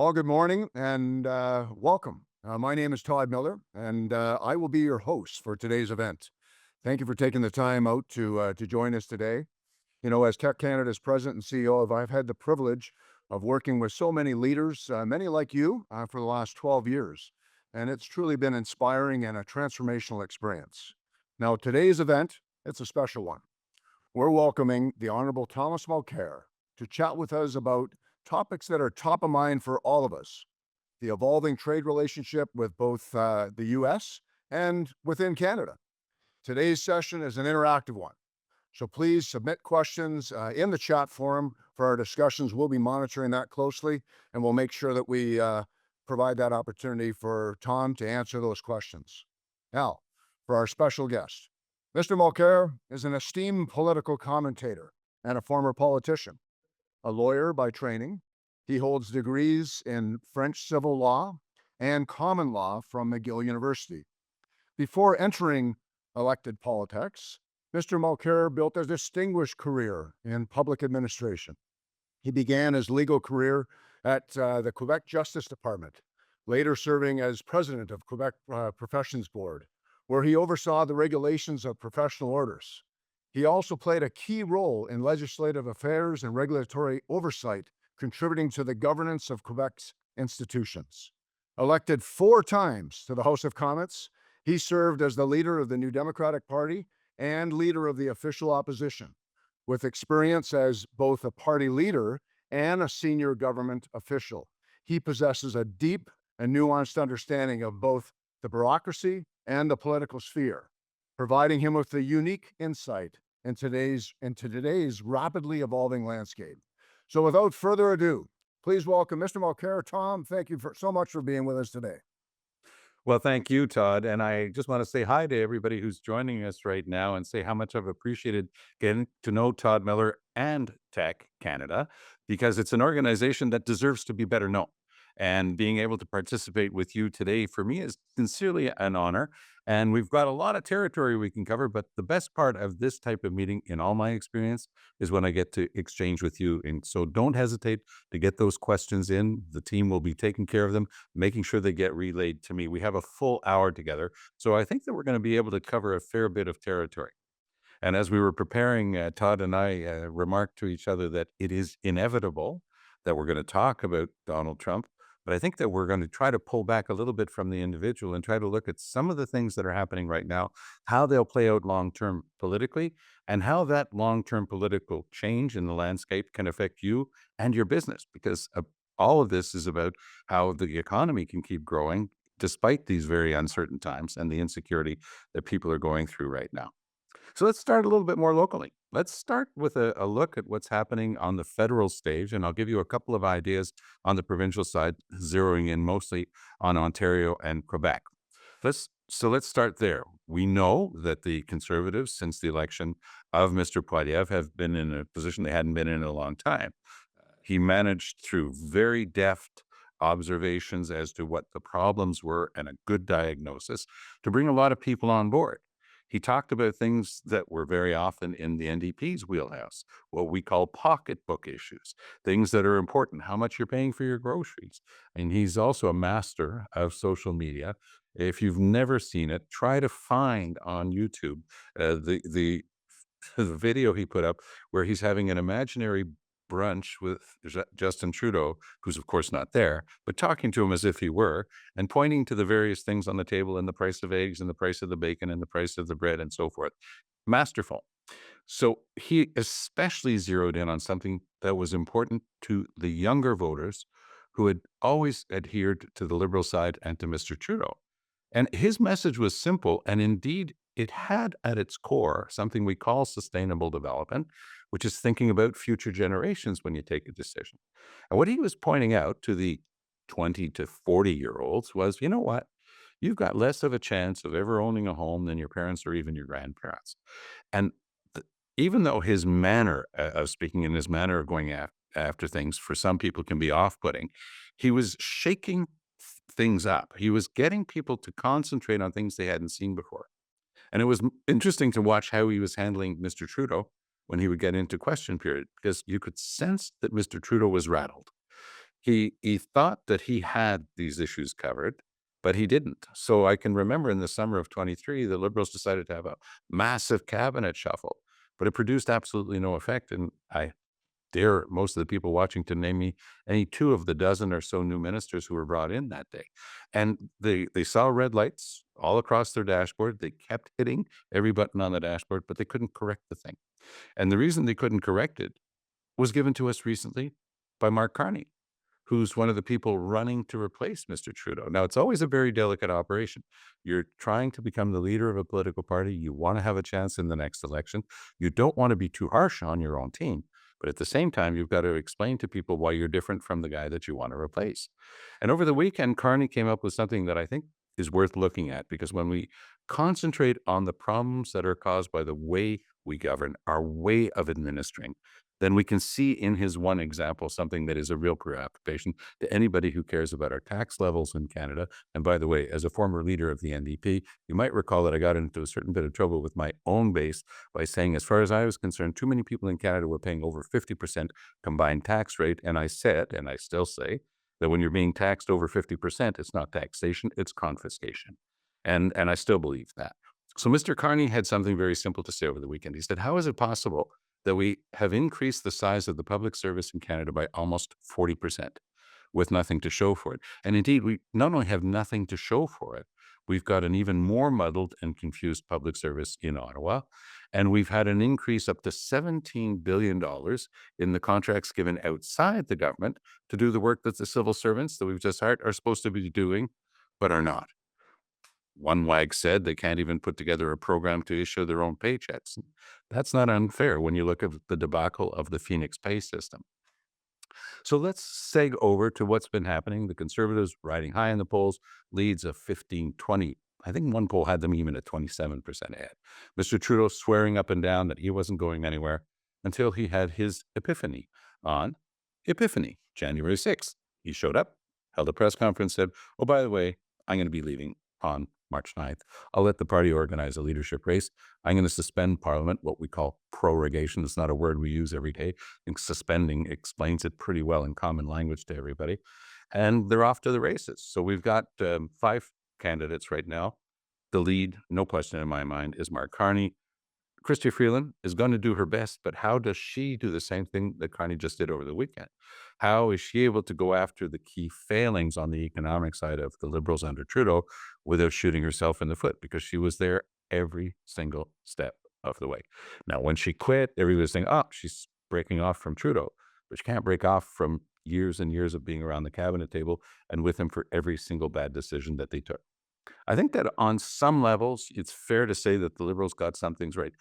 All good morning and welcome. My name is Todd Millar, and I will be your host for today's event. Thank you for taking the time out to join us today. You know, as TEC Canada's president and CEO, I've had the privilege of working with so many leaders, many like you, for the last 12 years, and it's truly been inspiring and a transformational experience. Now, today's event, it's a special one. We're welcoming the Honourable Thomas Mulcair to chat with us about topics that are top of mind for all of us: the evolving trade relationship with both the US and within Canada. Today's session is an interactive one, so please submit questions in the chat forum for our discussions. We'll be monitoring that closely, and we'll make sure that we provide that opportunity for Tom to answer those questions. Now, for our special guest, Mr. Mulcair is an esteemed political commentator and a former politician. A lawyer by training, he holds degrees in French civil law and common law from McGill University. Before entering elected politics, Mr. Mulcair built a distinguished career in public administration. He began his legal career at the Quebec Justice Department, later serving as president of Quebec Professions Board, where he oversaw the regulations of professional orders. He also played a key role in legislative affairs and regulatory oversight, contributing to the governance of Quebec's institutions. Elected 4 times to the House of Commons, he served as the leader of the New Democratic Party and leader of the official opposition, with experience as both a party leader and a senior government official. He possesses a deep and nuanced understanding of both the bureaucracy and the political sphere, providing him with a unique insight into today's rapidly evolving landscape. So without further ado, please welcome Mr. Mulcair. Tom, thank you so much for being with us today. Well, thank you, Todd. And I just want to say hi to everybody who's joining us right now and say how much I've appreciated getting to know Todd Millar and TEC Canada, because it's an organization that deserves to be better known. And being able to participate with you today for me is sincerely an honor. And we've got a lot of territory we can cover, but the best part of this type of meeting, in all my experience, is when I get to exchange with you. And so don't hesitate to get those questions in. The team will be taking care of them, making sure they get relayed to me. We have a full hour together. So I think that we're going to be able to cover a fair bit of territory. And as we were preparing, Todd and I remarked to each other that it is inevitable that we're going to talk about Donald Trump. But I think that we're going to try to pull back a little bit from the individual and try to look at some of the things that are happening right now, how they'll play out long term politically, and how that long term political change in the landscape can affect you and your business. Because all of this is about how the economy can keep growing despite these very uncertain times and the insecurity that people are going through right now. So let's start a little bit more locally. Let's start with a look at what's happening on the federal stage, and I'll give you a couple of ideas on the provincial side, zeroing in mostly on Ontario and Quebec. Let's start there. We know that the Conservatives, since the election of Mr. Poilievre, have been in a position they hadn't been in a long time. He managed through very deft observations as to what the problems were and a good diagnosis to bring a lot of people on board. He talked about things that were very often in the NDP's wheelhouse, what we call pocketbook issues, things that are important, how much you're paying for your groceries. And he's also a master of social media. If you've never seen it, try to find on YouTube the the video he put up where he's having an imaginary brunch with Justin Trudeau, who's of course not there, but talking to him as if he were, and pointing to the various things on the table and the price of eggs and the price of the bacon and the price of the bread and so forth. Masterful. So he especially zeroed in on something that was important to the younger voters who had always adhered to the Liberal side and to Mr. Trudeau. And his message was simple, and indeed, it had at its core something we call sustainable development, which is thinking about future generations when you take a decision. And what he was pointing out to the 20 to 40-year-olds was, you know what? You've got less of a chance of ever owning a home than your parents or even your grandparents. And even though his manner of speaking and his manner of going after things for some people can be off-putting, he was shaking things up. He was getting people to concentrate on things they hadn't seen before. And it was interesting to watch how he was handling Mr. Trudeau when he would get into question period, because you could sense that Mr. Trudeau was rattled. He thought that he had these issues covered, but he didn't. So I can remember in the summer of 23, the Liberals decided to have a massive cabinet shuffle, but it produced absolutely no effect. And I dare most of the people watching to name me any two of the dozen or so new ministers who were brought in that day. And they saw red lights all across their dashboard. They kept hitting every button on the dashboard, but they couldn't correct the thing. And the reason they couldn't correct it was given to us recently by Mark Carney, who's one of the people running to replace Mr. Trudeau. Now, it's always a very delicate operation. You're trying to become the leader of a political party. You want to have a chance in the next election. You don't want to be too harsh on your own team. But at the same time, you've got to explain to people why you're different from the guy that you want to replace. And over the weekend, Carney came up with something that I think is worth looking at, because when we concentrate on the problems that are caused by the way we govern, our way of administering, then we can see in his one example something that is a real preoccupation to anybody who cares about our tax levels in Canada. And by the way, as a former leader of the NDP, you might recall that I got into a certain bit of trouble with my own base by saying, as far as I was concerned, too many people in Canada were paying over 50% combined tax rate. And I said, and I still say, that when you're being taxed over 50%, it's not taxation, it's confiscation. And I still believe that. So Mr. Carney had something very simple to say over the weekend. He said, how is it possible that we have increased the size of the public service in Canada by almost 40% with nothing to show for it? And indeed, we not only have nothing to show for it, we've got an even more muddled and confused public service in Ottawa. And we've had an increase up to $17 billion in the contracts given outside the government to do the work that the civil servants that we've just hired are supposed to be doing, but are not. One wag said they can't even put together a program to issue their own paychecks. That's not unfair when you look at the debacle of the Phoenix pay system. So let's seg over to what's been happening. The Conservatives riding high in the polls, leads of 15, 20. I think one poll had them even at 27% ahead. Mr. Trudeau swearing up and down that he wasn't going anywhere until he had his epiphany on Epiphany, January 6th. He showed up, held a press conference, said, oh, by the way, I'm going to be leaving on March 9th. I'll let the party organize a leadership race. I'm going to suspend Parliament, what we call prorogation. It's not a word we use every day. I think suspending explains it pretty well in common language to everybody. And they're off to the races. So we've got 5 candidates right now. The lead, no question in my mind, is Mark Carney. Chrystia Freeland is going to do her best, but how does she do the same thing that Carney just did over the weekend? How is she able to go after the key failings on the economic side of the Liberals under Trudeau without shooting herself in the foot? Because she was there every single step of the way. Now, when she quit, everybody was saying, oh, she's breaking off from Trudeau, but she can't break off from years and years of being around the cabinet table and with him for every single bad decision that they took. I think that on some levels, it's fair to say that the Liberals got some things right.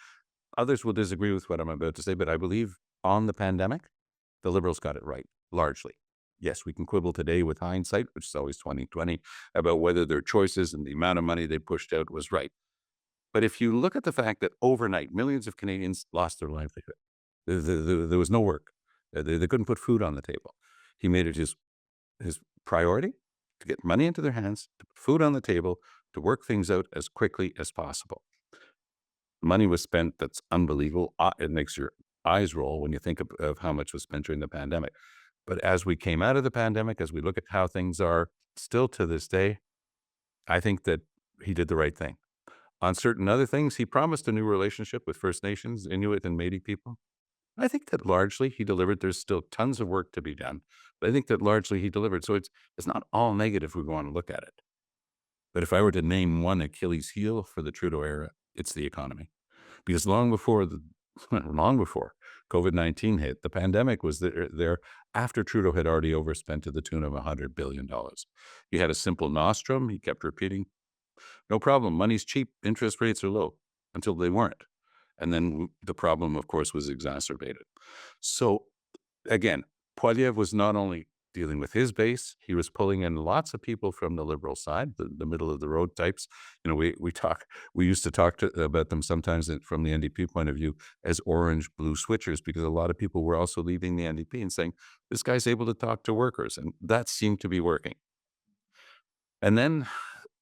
Others will disagree with what I'm about to say, but I believe on the pandemic, the Liberals got it right, largely. Yes, we can quibble today with hindsight, which is always 2020, about whether their choices and the amount of money they pushed out was right. But if you look at the fact that overnight, millions of Canadians lost their livelihood, there was no work. They couldn't put food on the table. He made it his priority to get money into their hands, to put food on the table, to work things out as quickly as possible. Money was spent that's unbelievable. It makes your eyes roll when you think of how much was spent during the pandemic. But as we came out of the pandemic, as we look at how things are still to this day, I think that he did the right thing. On certain other things, he promised a new relationship with First Nations, Inuit, and Métis people. I think that largely he delivered. There's still tons of work to be done, but I think that largely he delivered. So it's not all negative we want to look at it. But if I were to name one Achilles heel for the Trudeau era, it's the economy. Because long before COVID-19 hit, the pandemic was there after Trudeau had already overspent to the tune of $100 billion. He had a simple nostrum. He kept repeating, no problem, money's cheap, interest rates are low, until they weren't. And then the problem, of course, was exacerbated. So again, Poilievre was not only dealing with his base, he was pulling in lots of people from the Liberal side, the middle of the road types. You know, we used to talk about them sometimes from the NDP point of view as orange blue switchers, because a lot of people were also leaving the NDP and saying, this guy's able to talk to workers. And that seemed to be working. And then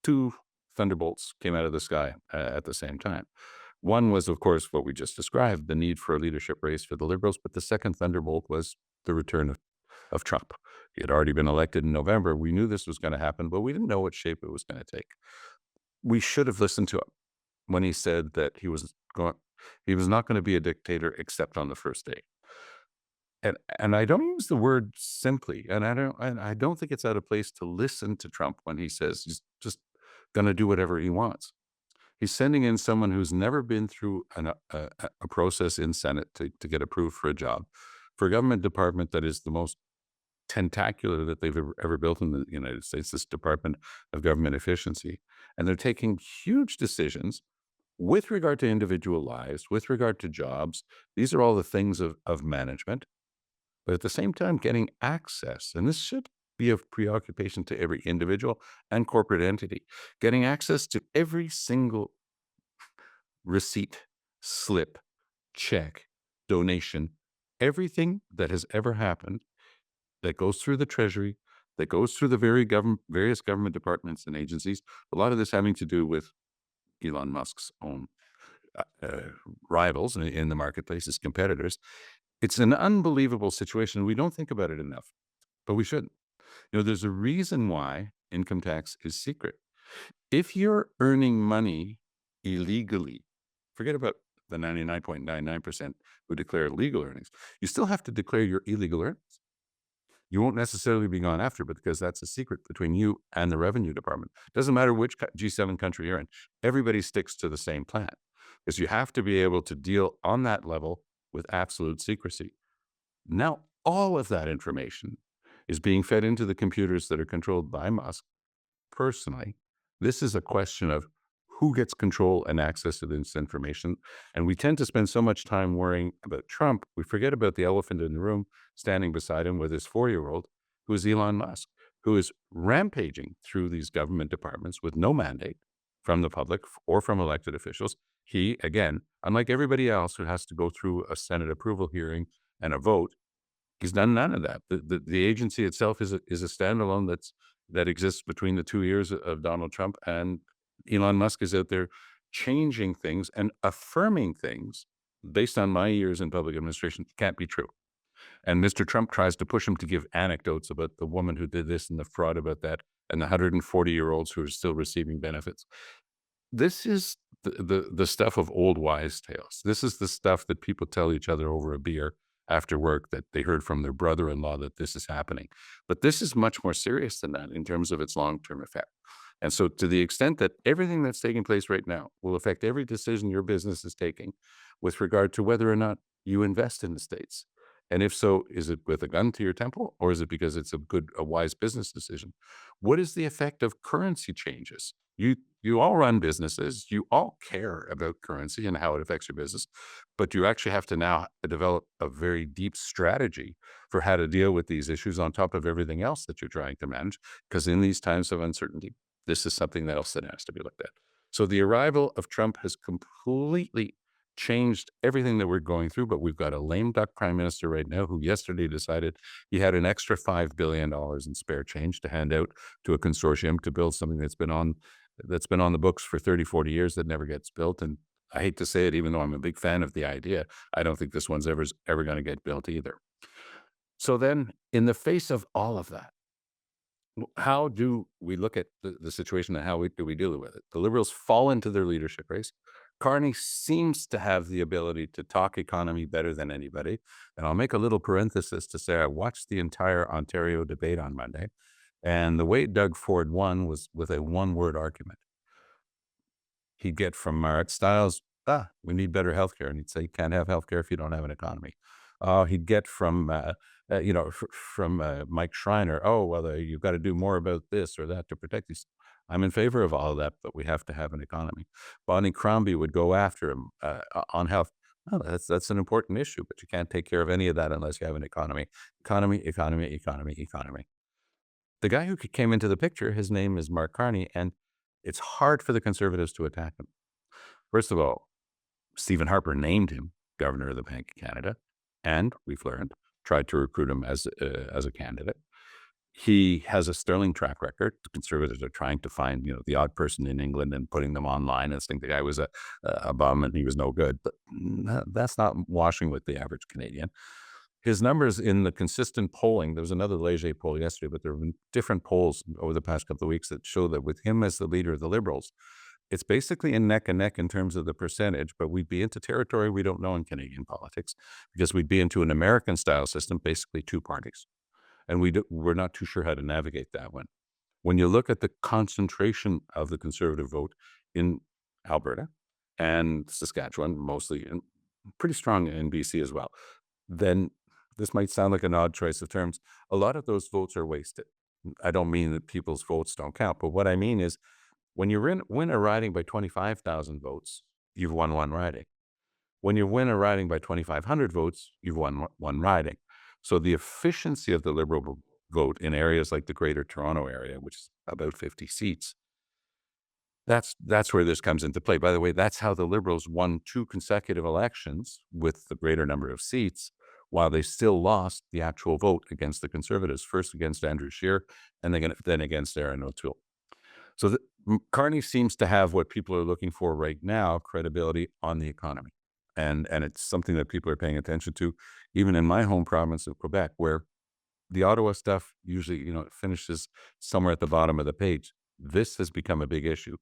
2 thunderbolts came out of the sky at the same time. One was, of course, what we just described, the need for a leadership race for the Liberals. But the second thunderbolt was the return of Trump. He had already been elected in November. We knew this was going to happen, but we didn't know what shape it was going to take. We should have listened to him when he said that he was not going to be a dictator except on the first day. And I don't use the word simply, and I don't think it's out of place to listen to Trump when he says he's just going to do whatever he wants. He's sending in someone who's never been through a process in Senate to get approved for a job, for a government department that is the most tentacular that they've ever built in the United States, this Department of Government Efficiency. And they're taking huge decisions with regard to individual lives, with regard to jobs. These are all the things of management. But at the same time, getting access, and this should be of preoccupation to every individual and corporate entity, getting access to every single receipt, slip, check, donation, everything that has ever happened that goes through the Treasury, that goes through the various government departments and agencies. A lot of this having to do with Elon Musk's own uh, uh, rivals in the marketplace, his competitors. It's an unbelievable situation. We don't think about it enough, but we shouldn't. There's a reason why income tax is secret. If you're earning money illegally, forget about the 99.99% who declare legal earnings. You still have to declare your illegal earnings. You won't necessarily be gone after, but because that's a secret between you and the revenue department. Doesn't matter which G7 country you're in. Everybody sticks to the same plan because you have to be able to deal on that level with absolute secrecy. Now, all of that information is being fed into the computers that are controlled by Musk personally. This is a question of who gets control and access to this information. And we tend to spend so much time worrying about Trump, we forget about the elephant in the room standing beside him with his 4-year-old, who is Elon Musk, who is rampaging through these government departments with no mandate from the public or from elected officials. He, again, unlike everybody else who has to go through a Senate approval hearing and a vote, he's done none of that. The agency itself is a standalone that exists between the 2 years of Donald Trump, and Elon Musk is out there changing things and affirming things based on my years in public administration can't be true. And Mr. Trump tries to push him to give anecdotes about the woman who did this and the fraud about that and the 140-year-olds who are still receiving benefits. This is the stuff of old wise tales. This is the stuff that people tell each other over a beer after work, that they heard from their brother-in-law that this is happening. But this is much more serious than that in terms of its long-term effect. And so to the extent that everything that's taking place right now will affect every decision your business is taking with regard to whether or not you invest in the States. And if so, is it with a gun to your temple, or is it because it's a wise business decision? What is the effect of currency changes? You all run businesses, you all care about currency and how it affects your business, but you actually have to now develop a very deep strategy for how to deal with these issues on top of everything else that you're trying to manage. Because in these times of uncertainty, this is something else that has to be looked at. So the arrival of Trump has completely changed everything that we're going through, but we've got a lame duck prime minister right now who yesterday decided he had an extra $5 billion in spare change to hand out to a consortium to build something that's been on the books for 30, 40 years that never gets built. And I hate to say it, even though I'm a big fan of the idea, I don't think this one's ever going to get built either. So then, in the face of all of that, how do we look at the situation and how do we deal with it? The Liberals fall into their leadership race. Carney seems to have the ability to talk economy better than anybody. And I'll make a little parenthesis to say I watched the entire Ontario debate on Monday. And the way Doug Ford won was with a one-word argument. He'd get from Marit Stiles, we need better healthcare. And he'd say, you can't have healthcare if you don't have an economy. He'd get from, from Mike Schreiner, you've got to do more about this or that to protect these. I'm in favor of all of that, but we have to have an economy. Bonnie Crombie would go after him on health. Oh, that's an important issue, but you can't take care of any of that unless you have an economy. Economy, economy, economy, economy. The guy who came into the picture, his name is Mark Carney, and it's hard for the Conservatives to attack him. First of all, Stephen Harper named him governor of the Bank of Canada, and we've learned, tried to recruit him as a candidate. He has a sterling track record. The Conservatives are trying to find, the odd person in England and putting them online and think the guy was a bum and he was no good. But that's not washing with the average Canadian. his numbers in the consistent polling, there was another Leger poll yesterday, but there have been different polls over the past couple of weeks that show that with him as the leader of the Liberals, it's basically in neck and neck in terms of the percentage, but we'd be into territory we don't know in Canadian politics because we'd be into an American style system, basically two parties. And we're not too sure how to navigate that one. When you look at the concentration of the Conservative vote in Alberta and Saskatchewan, mostly, and pretty strong in BC as well, then this might sound like an odd choice of terms. A lot of those votes are wasted. I don't mean that people's votes don't count, but what I mean is when you win a riding by 25,000 votes, you've won one riding. When you win a riding by 2,500 votes, you've won one riding. So the efficiency of the Liberal vote in areas like the Greater Toronto Area, which is about 50 seats, that's where this comes into play. By the way, that's how the Liberals won 2 consecutive elections with the greater number of seats, while they still lost the actual vote against the Conservatives, first against Andrew Scheer and then against Aaron O'Toole. So Carney seems to have what people are looking for right now, credibility on the economy. And it's something that people are paying attention to, even in my home province of Quebec, where the Ottawa stuff usually, it finishes somewhere at the bottom of the page. This has become a big issue.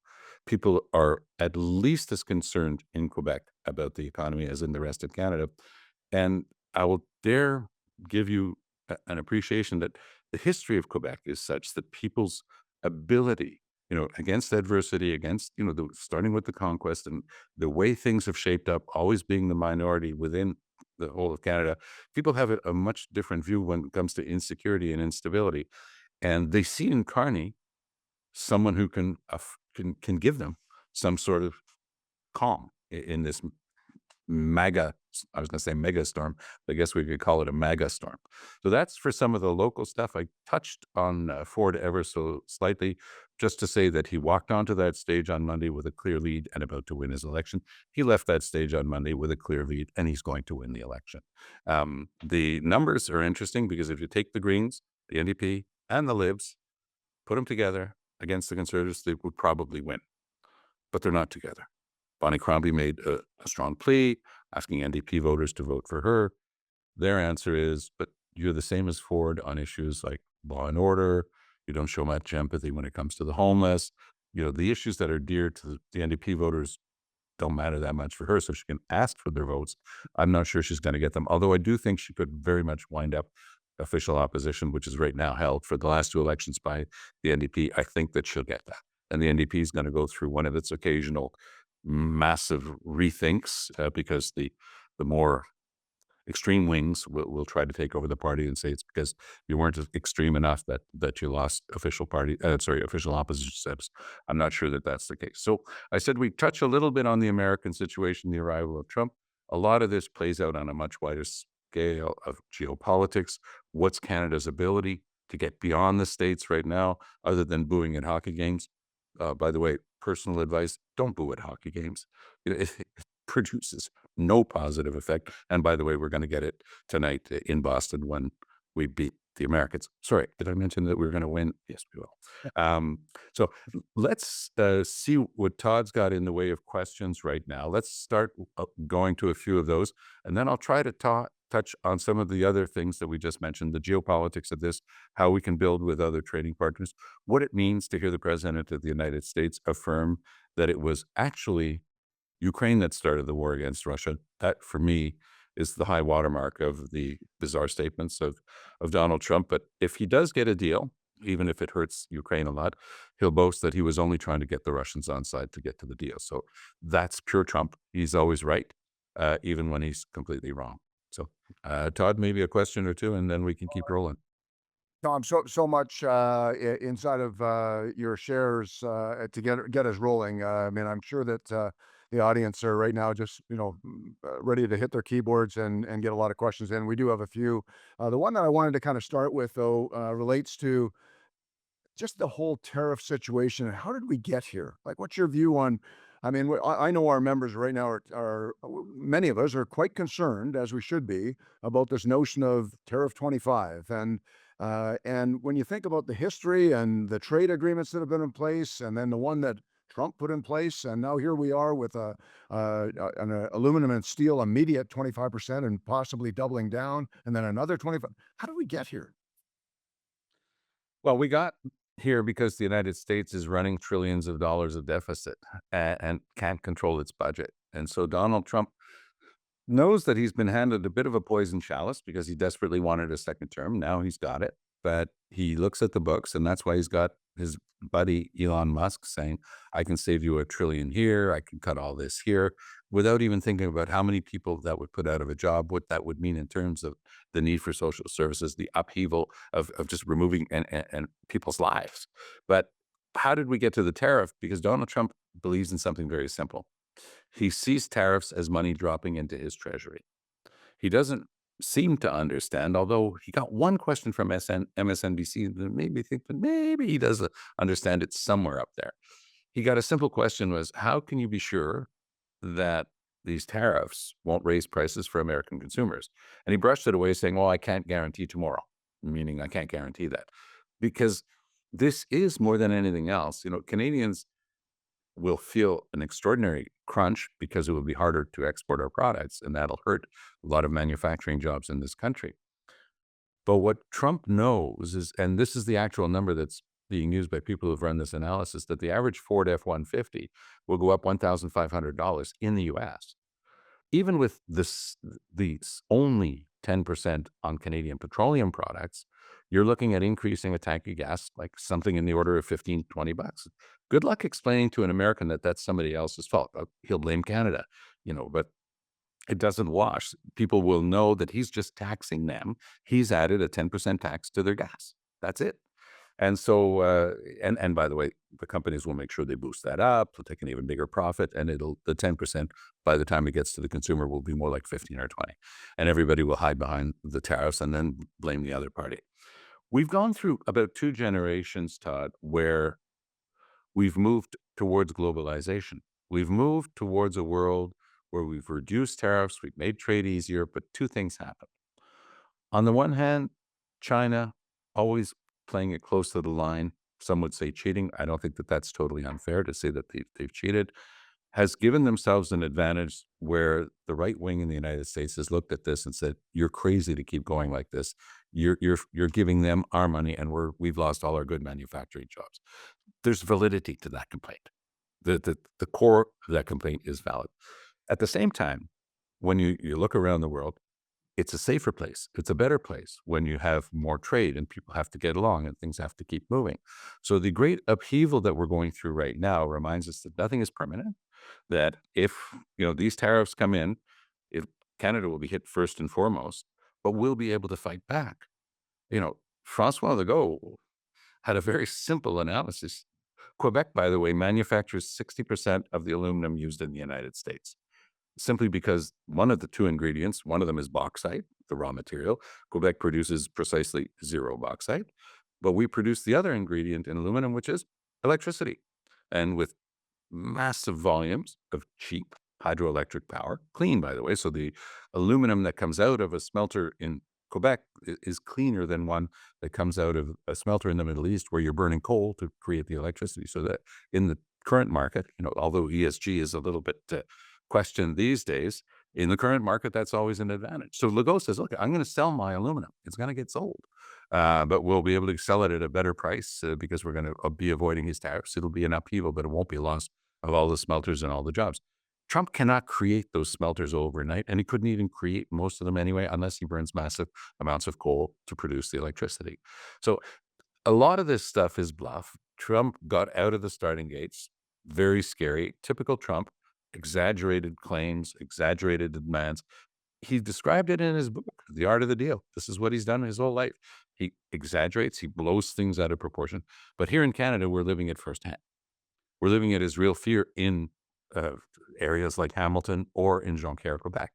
People are at least as concerned in Quebec about the economy as in the rest of Canada. And I will dare give you an appreciation that the history of Quebec is such that people's ability, against adversity, against, starting with the conquest and the way things have shaped up, always being the minority within the whole of Canada, people have a much different view when it comes to insecurity and instability. And they see in Carney someone who can give them some sort of calm in this I was going to say mega storm. I guess we could call it a mega storm. So that's for some of the local stuff. I touched on Ford ever so slightly, just to say that he walked onto that stage on Monday with a clear lead and about to win his election. He left that stage on Monday with a clear lead, and he's going to win the election. The numbers are interesting because if you take the Greens, the NDP, and the Libs, put them together against the Conservatives, they would probably win, but they're not together. Bonnie Crombie made a strong plea, asking NDP voters to vote for her. Their answer is, but you're the same as Ford on issues like law and order. You don't show much empathy when it comes to the homeless. The issues that are dear to the NDP voters don't matter that much for her, so she can ask for their votes. I'm not sure she's going to get them, although I do think she could very much wind up official opposition, which is right now held for the last 2 elections by the NDP. I think that she'll get that. And the NDP is going to go through one of its occasional massive rethinks because the more extreme wings will try to take over the party and say it's because you weren't extreme enough that you lost official opposition steps. I'm not sure that that's the case. So I said we touch a little bit on the American situation, the arrival of Trump. A lot of this plays out on a much wider scale of geopolitics. What's Canada's ability to get beyond the States right now, other than booing at hockey games? By the way, personal advice, don't boo at hockey games. It produces no positive effect. And by the way, we're going to get it tonight in Boston when we beat the Americans. Sorry, did I mention that we are going to win? Yes, we will. So let's see what Todd's got in the way of questions right now. Let's start going to a few of those, and then I'll try to touch on some of the other things that we just mentioned, the geopolitics of this, how we can build with other trading partners, what it means to hear the President of the United States affirm that it was actually Ukraine that started the war against Russia. That, for me, is the high watermark of the bizarre statements of Donald Trump. But if he does get a deal, even if it hurts Ukraine a lot, he'll boast that he was only trying to get the Russians on side to get to the deal. So that's pure Trump. He's always right, even when he's completely wrong. So, Todd, maybe a question or two, and then we can keep rolling. Tom, so much inside of your shares to get us rolling. I mean, I'm sure that the audience are right now just ready to hit their keyboards and get a lot of questions in. We do have a few. The one that I wanted to kind of start with, though, relates to just the whole tariff situation. And how did we get here? Like, what's your view on? I mean, I know our members right now are many of us are quite concerned, as we should be, about this notion of tariff 25. And when you think about the history and the trade agreements that have been in place, and then the one that Trump put in place, and now here we are with an aluminum and steel immediate 25% and possibly doubling down, and then another 25. How did we get here? Well, we got here because the United States is running trillions of dollars of deficit and can't control its budget. And so Donald Trump knows that he's been handed a bit of a poison chalice because he desperately wanted a second term. Now he's got it. But he looks at the books, and that's why he's got his buddy Elon Musk saying, I can save you a trillion here, I can cut all this here, without even thinking about how many people that would put out of a job, what that would mean in terms of the need for social services, the upheaval of just removing and people's lives. But how did we get to the tariff? Because Donald Trump believes in something very simple. He sees tariffs as money dropping into his treasury. He doesn't seem to understand, although he got one question from MSNBC that made me think that maybe he does understand it somewhere up there. He got a simple question was, how can you be sure that these tariffs won't raise prices for American consumers? And he brushed it away saying, well, I can't guarantee tomorrow, meaning I can't guarantee that. Because this is more than anything else. Canadians will feel an extraordinary crunch because it will be harder to export our products, and that'll hurt a lot of manufacturing jobs in this country. But what Trump knows is, and this is the actual number that's being used by people who've run this analysis, that the average Ford F-150 will go up $1,500 in the US. Even with these only 10% on Canadian petroleum products, you're looking at increasing a tank of gas like something in the order of 15, $20. Good luck explaining to an American that that's somebody else's fault. He'll blame Canada, but it doesn't wash. People will know that he's just taxing them. He's added a 10% tax to their gas. That's it. And so, and by the way, the companies will make sure they boost that up. They'll take an even bigger profit, and the 10% by the time it gets to the consumer will be more like 15 or 20, and everybody will hide behind the tariffs and then blame the other party. We've gone through about 2 generations, Todd, where we've moved towards globalization. We've moved towards a world where we've reduced tariffs, we've made trade easier, but two things happen. On the one hand, China always playing it close to the line. Some would say cheating. I don't think that that's totally unfair to say that they've cheated. Has given themselves an advantage where the right wing in the United States has looked at this and said, "You're crazy to keep going like this. You're giving them our money, and we've lost all our good manufacturing jobs." There's validity to that complaint. The core of that complaint is valid. At the same time, when you look around the world, it's a safer place. It's a better place when you have more trade and people have to get along and things have to keep moving. So the great upheaval that we're going through right now reminds us that nothing is permanent, that if, these tariffs come in, it, Canada will be hit first and foremost, but we'll be able to fight back. Francois Legault had a very simple analysis. Quebec, by the way, manufactures 60% of the aluminum used in the United States simply because one of the two ingredients, one of them is bauxite, the raw material. Quebec produces precisely zero bauxite, but we produce the other ingredient in aluminum, which is electricity. And with massive volumes of cheap hydroelectric power, clean, by the way. So the aluminum that comes out of a smelter in Quebec is cleaner than one that comes out of a smelter in the Middle East where you're burning coal to create the electricity. So that in the current market, although ESG is a little bit questioned these days, in the current market, that's always an advantage. So Legault says, look, I'm going to sell my aluminum. It's going to get sold. But we'll be able to sell it at a better price because we're going to be avoiding his tariffs. It'll be an upheaval, but it won't be a loss of all the smelters and all the jobs. Trump cannot create those smelters overnight, and he couldn't even create most of them anyway unless he burns massive amounts of coal to produce the electricity. So a lot of this stuff is bluff. Trump got out of the starting gates. Very scary. Typical Trump. Exaggerated claims, exaggerated demands. He described it in his book, The Art of the Deal. This is what he's done his whole life. He exaggerates, he blows things out of proportion. But here in Canada, we're living it firsthand. We're living it as real fear in areas like Hamilton or in Jonquière, Quebec.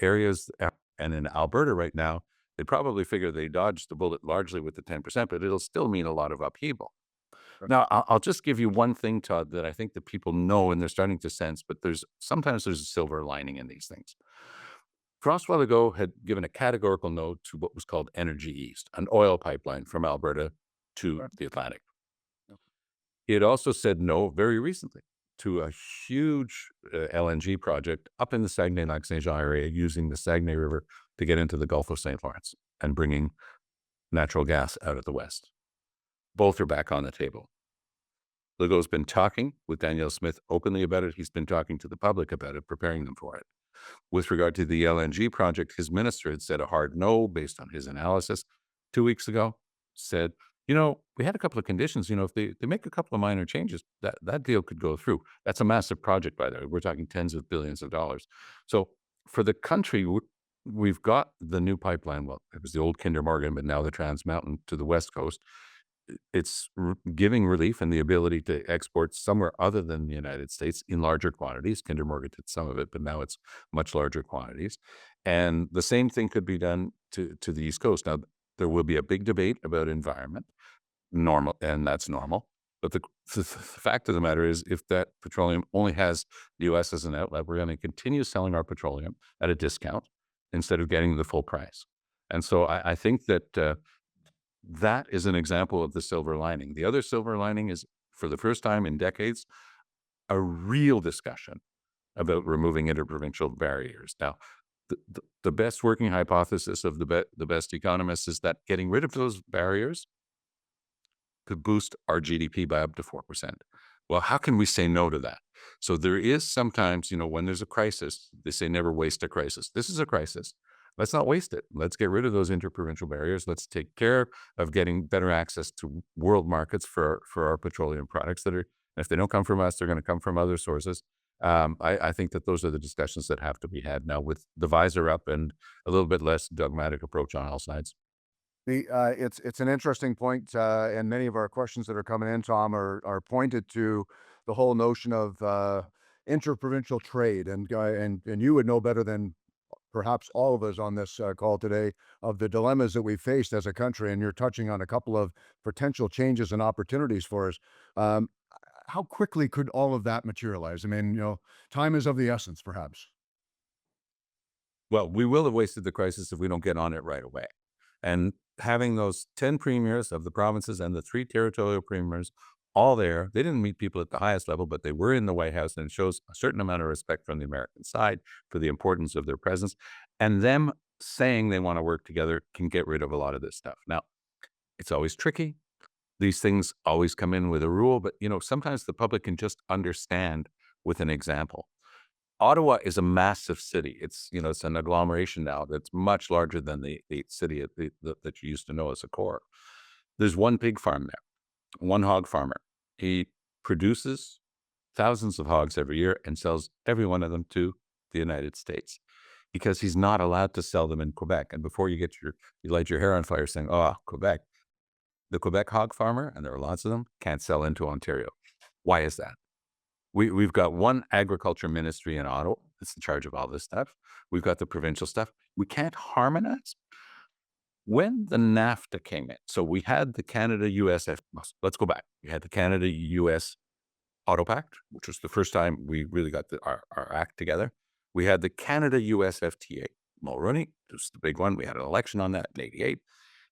Areas, and in Alberta right now, they probably figure they dodged the bullet largely with the 10%, but it'll still mean a lot of upheaval. Now, I'll just give you one thing, Todd, that I think that people know and they're starting to sense, but sometimes there's a silver lining in these things. Francois Legault had given a categorical no to what was called Energy East, an oil pipeline from Alberta to Right. the Atlantic. It also said no very recently to a huge LNG project up in the Saguenay-Lac-Saint-Jean area using the Saguenay River to get into the Gulf of St. Lawrence and bringing natural gas out of the West. Both are back on the table. Legault's been talking with Danielle Smith openly about it. He's been talking to the public about it, preparing them for it. With regard to the LNG project, his minister had said a hard no based on his analysis 2 weeks ago, said, we had a couple of conditions. If they make a couple of minor changes, that deal could go through. That's a massive project, by the way. We're talking tens of billions of dollars. So for the country, we've got the new pipeline. Well, it was the old Kinder Morgan, but now the Trans Mountain to the West Coast. It's giving relief and the ability to export somewhere other than the United States in larger quantities. Kinder Morgan did some of it, but now it's much larger quantities. And the same thing could be done to the East Coast. Now, there will be a big debate about environment, normal, and that's normal. But the fact of the matter is, if that petroleum only has the U.S. as an outlet, we're going to continue selling our petroleum at a discount instead of getting the full price. And so I think that that is an example of the silver lining. The other silver lining is, for the first time in decades, a real discussion about removing interprovincial barriers. Now, the best working hypothesis of the best economists is that getting rid of those barriers could boost our GDP by up to 4%. Well, how can we say no to that? So there is sometimes, when there's a crisis, they say never waste a crisis. This is a crisis. Let's not waste it. Let's get rid of those interprovincial barriers. Let's take care of getting better access to world markets for our petroleum products that are, if they don't come from us, they're going to come from other sources. I think that those are the discussions that have to be had now with the visor up and a little bit less dogmatic approach on all sides. It's an interesting point, and many of our questions that are coming in, Tom, are pointed to the whole notion of interprovincial trade, and you would know better than perhaps all of us on this call today of the dilemmas that we faced as a country, and you're touching on a couple of potential changes and opportunities for us. Um, how quickly could all of that materialize? I mean, time is of the essence, perhaps. Well, we will have wasted the crisis if we don't get on it right away. And having those 10 premiers of the provinces and the 3 territorial premiers all there, they didn't meet people at the highest level, but they were in the White House, and it shows a certain amount of respect from the American side for the importance of their presence. And them saying they want to work together can get rid of a lot of this stuff. Now, it's always tricky. These things always come in with a rule, but sometimes the public can just understand with an example. Ottawa is a massive city. It's an agglomeration now that's much larger than the city that you used to know as a core. There's one pig farm there, one hog farmer. He produces thousands of hogs every year and sells every one of them to the United States because he's not allowed to sell them in Quebec. And before you light your hair on fire saying, "Oh, Quebec," the Quebec hog farmer, and there are lots of them, can't sell into Ontario. Why is that? We've got one agriculture ministry in Ottawa that's in charge of all this stuff. We've got the provincial stuff. We can't harmonize. When the NAFTA came in, so we had the Canada-US, let's go back. We had the Canada-US Auto Pact, which was the first time we really got our act together. We had the Canada-US FTA. Mulroney was the big one. We had an election on that in '88.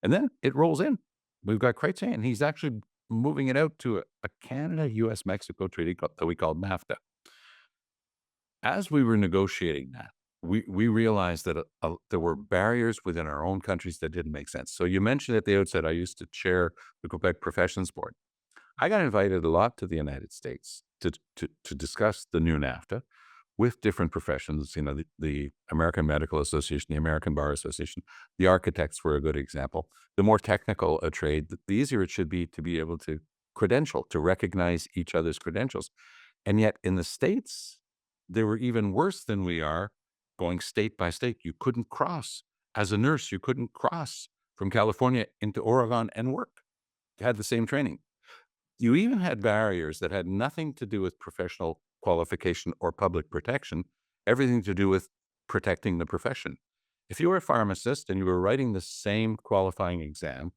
And then it rolls in. We've got Chrétien, and he's actually moving it out to a Canada-US-Mexico treaty that we called NAFTA. As we were negotiating that, we realized that there were barriers within our own countries that didn't make sense. So you mentioned at the outset, I used to chair the Quebec Professions Board. I got invited a lot to the United States to discuss the new NAFTA with different professions. The American Medical Association, the American Bar Association, the architects were a good example. The more technical a trade, the easier it should be to be able to to recognize each other's credentials. And yet in the States, they were even worse than we are, going state by state. You couldn't cross. As a nurse, you couldn't cross from California into Oregon and work. You had the same training. You even had barriers that had nothing to do with professional qualification or public protection, everything to do with protecting the profession. If you were a pharmacist and you were writing the same qualifying exam,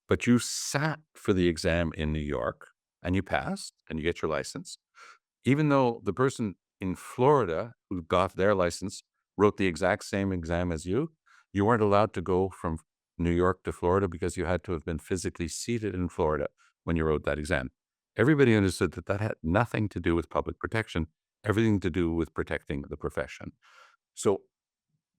but you sat for the exam in New York and you passed and you get your license, even though the person in Florida who got their license wrote the exact same exam as you weren't allowed to go from New York to Florida because you had to have been physically seated in Florida when you wrote that exam. everybody understood that that had nothing to do with public protection, everything to do with protecting the profession. So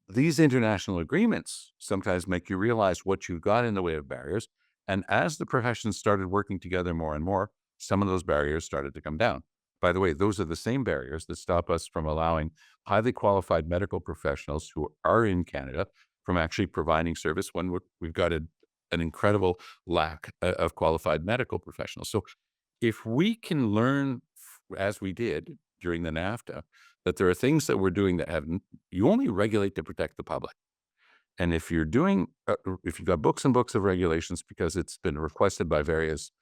these international agreements sometimes make you realize what you've got in the way of barriers. And as the professions started working together more and more, some of those barriers started to come down. By the way, those are the same barriers that stop us from allowing highly qualified medical professionals who are in Canada from actually providing service when we've got an incredible lack of qualified medical professionals. So if we can learn, as we did during the NAFTA, that there are things that we're doing that have, you only regulate to protect the public. And if you're doing, if you've got books and books of regulations because it's been requested by various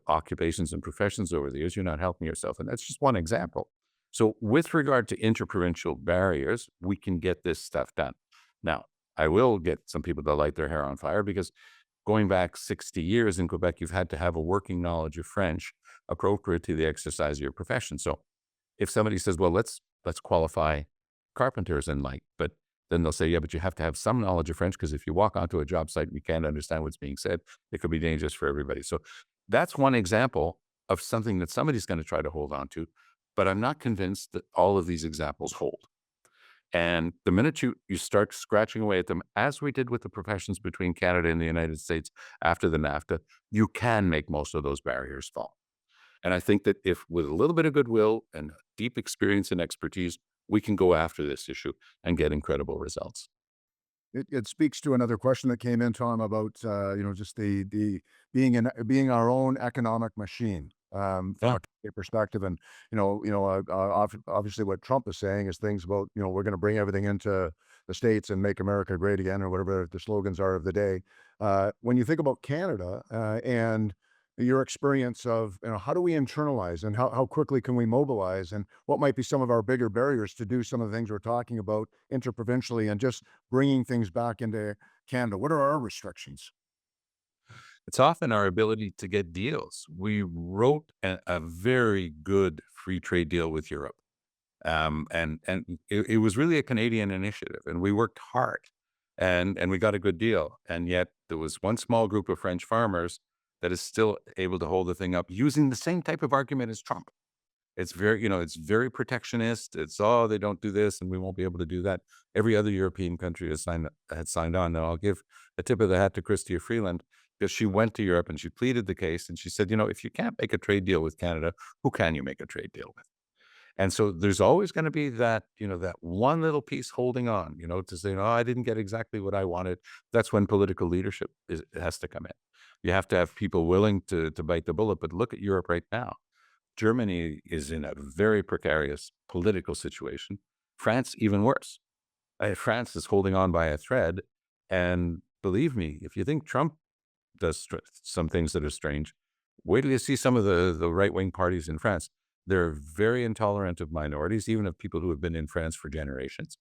occupations and professions over the years, you're not helping yourself. And that's just one example. So with regard to interprovincial barriers, we can get this stuff done. Now, I will get some people to light their hair on fire because going back 60 years in Quebec, you've had to have a working knowledge of French appropriate to the exercise of your profession. So if somebody says, well, let's qualify carpenters and like, but then they'll say, yeah, but you have to have some knowledge of French because if you walk onto a job site and you can't understand what's being said, it could be dangerous for everybody. So that's one example of something that somebody's going to try to hold on to, but I'm not convinced that all of these examples hold. And the minute you start scratching away at them, as we did with the professions between Canada and the United States after the NAFTA, you can make most of those barriers fall. And I think that if with a little bit of goodwill and deep experience and expertise, we can go after this issue and get incredible results. It speaks to another question that came in, Tom, about just the being our own economic machine, from Yeah. a perspective, and obviously what Trump is saying is things about we're going to bring everything into the states and make America great again, or whatever the slogans are of the day. When you think about Canada and your experience of how do we internalize, and how quickly can we mobilize, and what might be some of our bigger barriers to do some of the things we're talking about interprovincially and just bringing things back into Canada? What are our restrictions? It's often our ability to get deals. We wrote a very good free trade deal with Europe. And it was really a Canadian initiative, and we worked hard, and we got a good deal. And yet there was one small group of French farmers that is still able to hold the thing up using the same type of argument as Trump. It's very, it's very protectionist. It's, oh, they don't do this and we won't be able to do that. Every other European country had signed on. Now I'll give a tip of the hat to Chrystia Freeland because she went to Europe and she pleaded the case and she said, if you can't make a trade deal with Canada, who can you make a trade deal with? And so there's always going to be that, that one little piece holding on, to say, no, I didn't get exactly what I wanted. That's when political leadership has to come in. You have to have people willing to bite the bullet. But look at Europe right now. Germany is in a very precarious political situation. France, even worse. France is holding on by a thread. And believe me, if you think Trump does some things that are strange, wait till you see some of the right wing parties in France. They're very intolerant of minorities, even of people who have been in France for generations.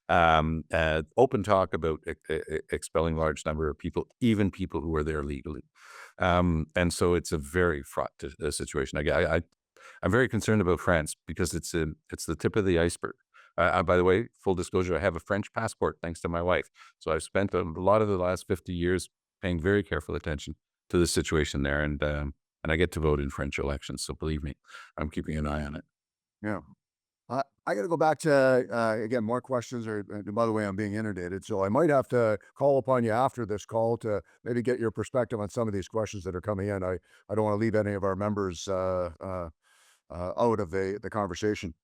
Open talk about expelling large number of people, even people who are there legally. And so it's a very fraught situation. I'm very concerned about France because it's the tip of the iceberg. By the way, full disclosure, I have a French passport thanks to my wife. So I've spent a lot of the last 50 years paying very careful attention to the situation there, and I get to vote in French elections. So believe me, I'm keeping an eye on it. Yeah. I got to go back to, again, more questions. Or, by the way, I'm being inundated, so I might have to call upon you after this call to maybe get your perspective on some of these questions that are coming in. I don't want to leave any of our members out of the conversation.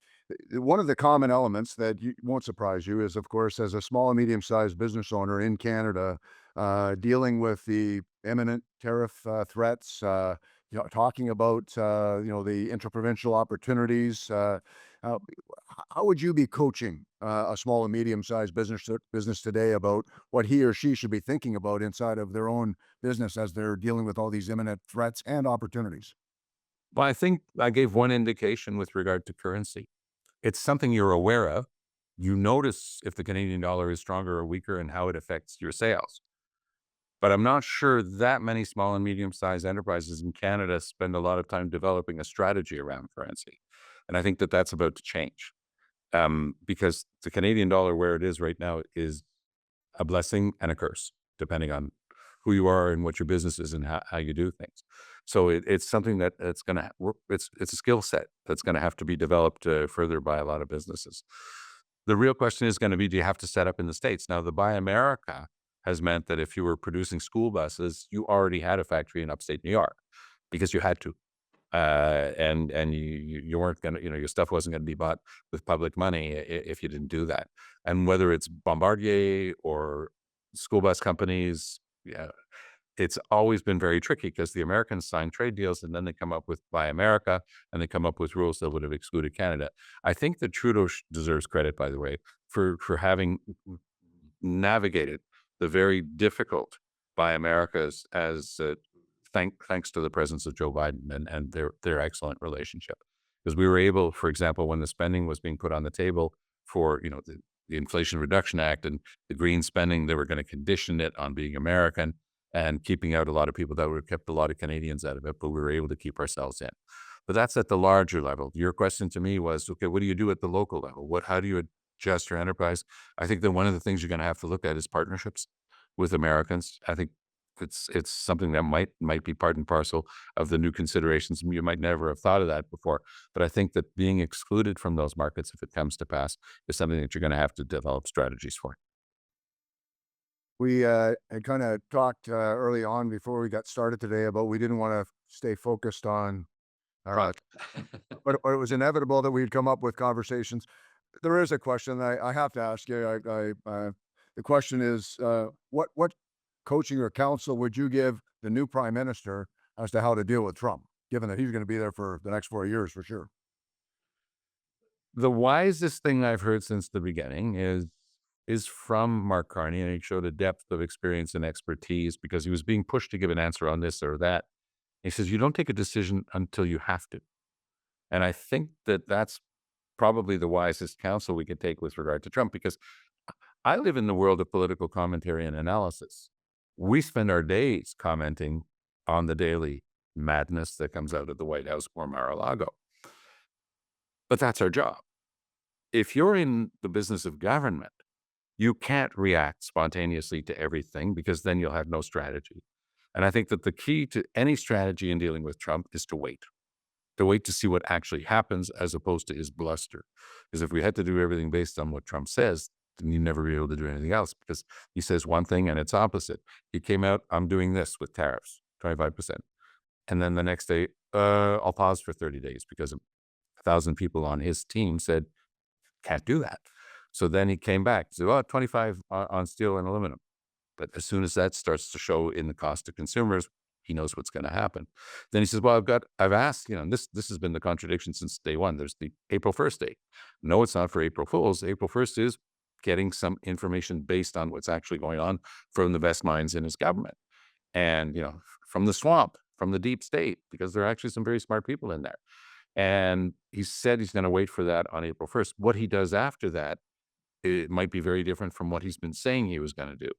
One of the common elements that won't surprise you is, of course, as a small and medium-sized business owner in Canada, dealing with the imminent tariff threats, talking about the interprovincial opportunities. Uh, how would you be coaching a small and medium-sized business today about what he or she should be thinking about inside of their own business as they're dealing with all these imminent threats and opportunities? Well, I think I gave one indication with regard to currency. It's something you're aware of. You notice if the Canadian dollar is stronger or weaker and how it affects your sales. But I'm not sure that many small and medium-sized enterprises in Canada spend a lot of time developing a strategy around currency. And I think that that's about to change because the Canadian dollar, where it is right now, is a blessing and a curse, depending on who you are and what your business is and how you do things. So it's something that it's going to work. It's a skill set that's going to have to be developed further by a lot of businesses. The real question is going to be, do you have to set up in the States? Now, the Buy America has meant that if you were producing school buses, you already had a factory in upstate New York because you had to. And you weren't gonna, your stuff wasn't gonna be bought with public money if you didn't do that. And whether it's Bombardier or school bus companies, yeah, it's always been very tricky because the Americans sign trade deals and then they come up with Buy America and they come up with rules that would have excluded Canada. I think that Trudeau deserves credit, by the way, for having navigated the very difficult Buy Americas as thanks to the presence of Joe Biden and their excellent relationship. Because we were able, for example, when the spending was being put on the table for the Inflation Reduction Act and the green spending, they were going to condition it on being American and keeping out a lot of people that would have kept a lot of Canadians out of it, but we were able to keep ourselves in. But that's at the larger level. Your question to me was, okay, what do you do at the local level? How do you adjust your enterprise? I think that one of the things you're going to have to look at is partnerships with Americans. I think it's something that might be part and parcel of the new considerations. You might never have thought of that before, but I think that being excluded from those markets, if it comes to pass, is something that you're going to have to develop strategies for. We had kind of talked early on before we got started today about we didn't want to stay focused on, Right. but it was inevitable that we'd come up with conversations. There is a question I have to ask you. The question is, what coaching or counsel would you give the new prime minister as to how to deal with Trump, given that he's going to be there for the next 4 years for sure? The wisest thing I've heard since the beginning is from Mark Carney, and he showed a depth of experience and expertise because he was being pushed to give an answer on this or that. He says, you don't take a decision until you have to. And I think that that's probably the wisest counsel we could take with regard to Trump, because I live in the world of political commentary and analysis. We spend our days commenting on the daily madness that comes out of the White House or Mar-a-Lago. But that's our job. If you're in the business of government, you can't react spontaneously to everything because then you'll have no strategy. And I think that the key to any strategy in dealing with Trump is to wait to see what actually happens as opposed to his bluster. Because if we had to do everything based on what Trump says, then you'd never be able to do anything else because he says one thing and it's opposite. He came out, I'm doing this with tariffs, 25%. And then the next day, I'll pause for 30 days because 1,000 people on his team said, can't do that. So then he came back, said, well, 25 on steel and aluminum. But as soon as that starts to show in the cost to consumers, he knows what's going to happen. Then he says, well, I've asked, and this has been the contradiction since day one. There's the April 1st date. No, it's not for April Fools. April 1st is getting some information based on what's actually going on from the best minds in his government. And, from the swamp, from the deep state, because there are actually some very smart people in there. And he said he's going to wait for that on April 1st. What he does after that, it might be very different from what he's been saying he was going to do.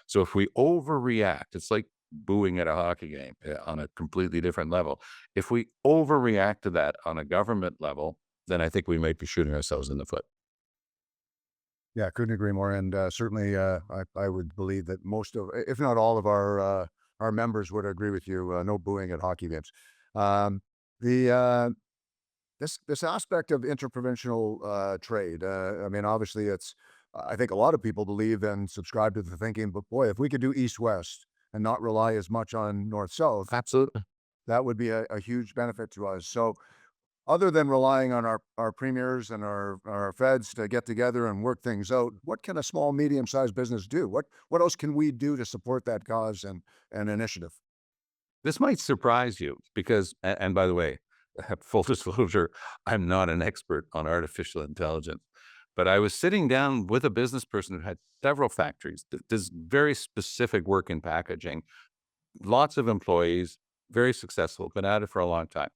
So if we overreact, it's like booing at a hockey game on a completely different level. If we overreact to that on a government level, then I think we might be shooting ourselves in the foot. Yeah, couldn't agree more. And certainly, I would believe that most of, if not all of our members would agree with you. No booing at hockey games. Um, the this aspect of interprovincial trade. I mean, obviously, it's. I think a lot of people believe and subscribe to the thinking. But boy, if we could do east-west and not rely as much on north-south, Absolutely. that would be a huge benefit to us. So, other than relying on our premiers and our feds to get together and work things out, what can a small, medium-sized business do? What else can we do to support that cause and initiative? This might surprise you because, and by the way, full disclosure, I'm not an expert on artificial intelligence, but I was sitting down with a business person who had several factories that does very specific work in packaging, lots of employees, very successful, been at it for a long time.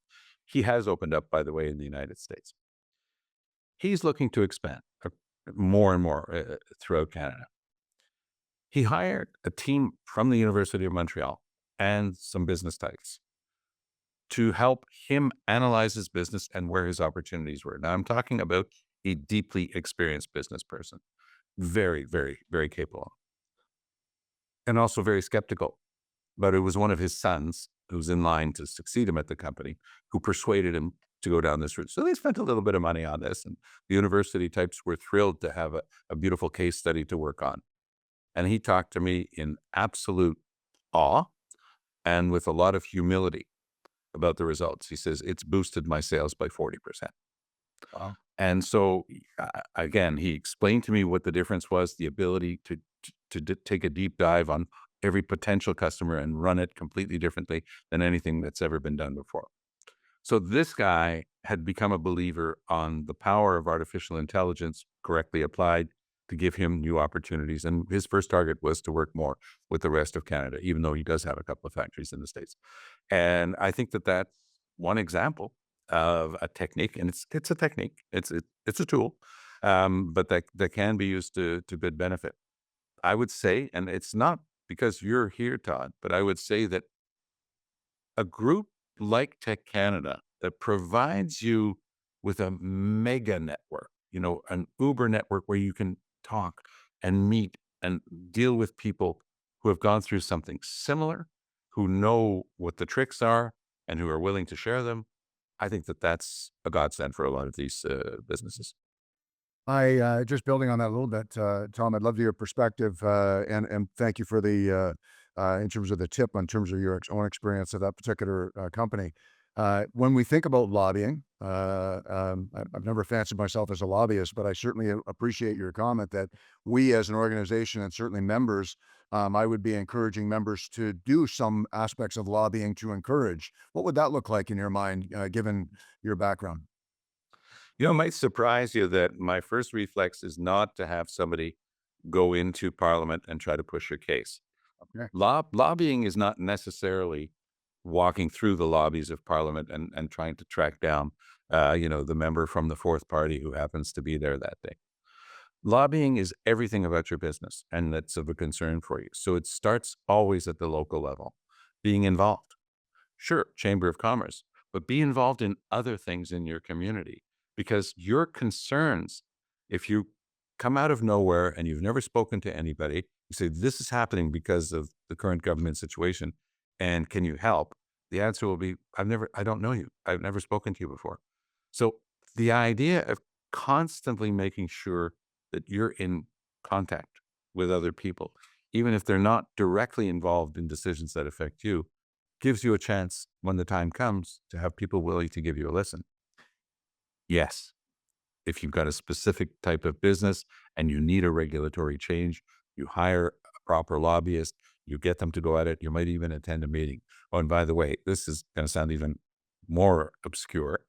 He has opened up, by the way, in the United States. He's looking to expand more and more throughout Canada. He hired a team from the University of Montreal and some business types to help him analyze his business and where his opportunities were. Now, I'm talking about a deeply experienced business person, very, very, very capable, and also very skeptical. But it was one of his sons who's in line to succeed him at the company, who persuaded him to go down this route. So they spent a little bit of money on this, and the university types were thrilled to have a beautiful case study to work on. And he talked to me in absolute awe and with a lot of humility about the results. He says, it's boosted my sales by 40%. Wow. And so, again, he explained to me what the difference was, the ability to take a deep dive on every potential customer and run it completely differently than anything that's ever been done before. So this guy had become a believer on the power of artificial intelligence correctly applied to give him new opportunities. And his first target was to work more with the rest of Canada, even though he does have a couple of factories in the States. And I think that that's one example of a technique, and it's a technique. It's a tool, but that can be used to good benefit. I would say, and it's not because you're here, Todd, but I would say that a group like Tech Canada that provides you with a mega network, an Uber network where you can talk and meet and deal with people who have gone through something similar, who know what the tricks are and who are willing to share them. I think that that's a godsend for a lot of these businesses. I just building on that a little bit, Tom. I'd love your perspective, and thank you for the in terms of the tip, in terms of your own experience of that particular company. When we think about lobbying, I've never fancied myself as a lobbyist, but I certainly appreciate your comment that we, as an organization, and certainly members, I would be encouraging members to do some aspects of lobbying to encourage. What would that look like in your mind, given your background? It might surprise you that my first reflex is not to have somebody go into Parliament and try to push your case. Okay. Lobbying is not necessarily walking through the lobbies of Parliament and trying to track down, the member from the fourth party who happens to be there that day. Lobbying is everything about your business, and that's of a concern for you. So it starts always at the local level, being involved. Sure, Chamber of Commerce, but be involved in other things in your community because your concerns, if you come out of nowhere and you've never spoken to anybody, you say, this is happening because of the current government situation. And can you help? The answer will be, I don't know you. I've never spoken to you before. So the idea of constantly making sure that you're in contact with other people, even if they're not directly involved in decisions that affect you, gives you a chance when the time comes to have people willing to give you a listen. Yes, if you've got a specific type of business and you need a regulatory change, you hire a proper lobbyist, you get them to go at it, you might even attend a meeting. Oh, and by the way, this is going to sound even more obscure,